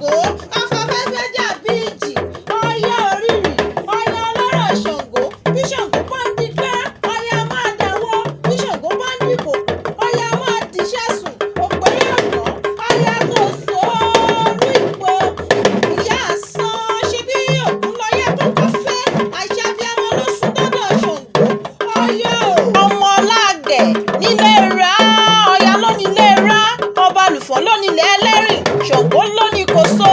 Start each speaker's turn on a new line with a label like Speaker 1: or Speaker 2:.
Speaker 1: Ṣàngó, afẹ́fẹ́fẹ́ jà bí ìjì. Ọya orírì, ọya ọlọ́rọ̀ Ṣàngó. Bí Ṣàngó bá ń di gbá, ọya máa dáwọ́. Bí Ṣàngó bá ń di kòkò, ọya máa dìṣẹ́ sùn. Òpèrè ọ̀gbọ́n, ọya kò sóòrù ìpò. Ìyá àsán ṣe bí òkú lọ́yẹ́ tó kọ́ fẹ́. Àṣà bí ọmọ ló sùn dọ́dọ̀ Ṣàngó. Ọya ọmọ ọlágẹ̀ nílé ra, ọya ló nílé ra. Ọba àlùfọ́n ló nílé ẹlẹ́rìn. Ṣàngó ló ní kòso.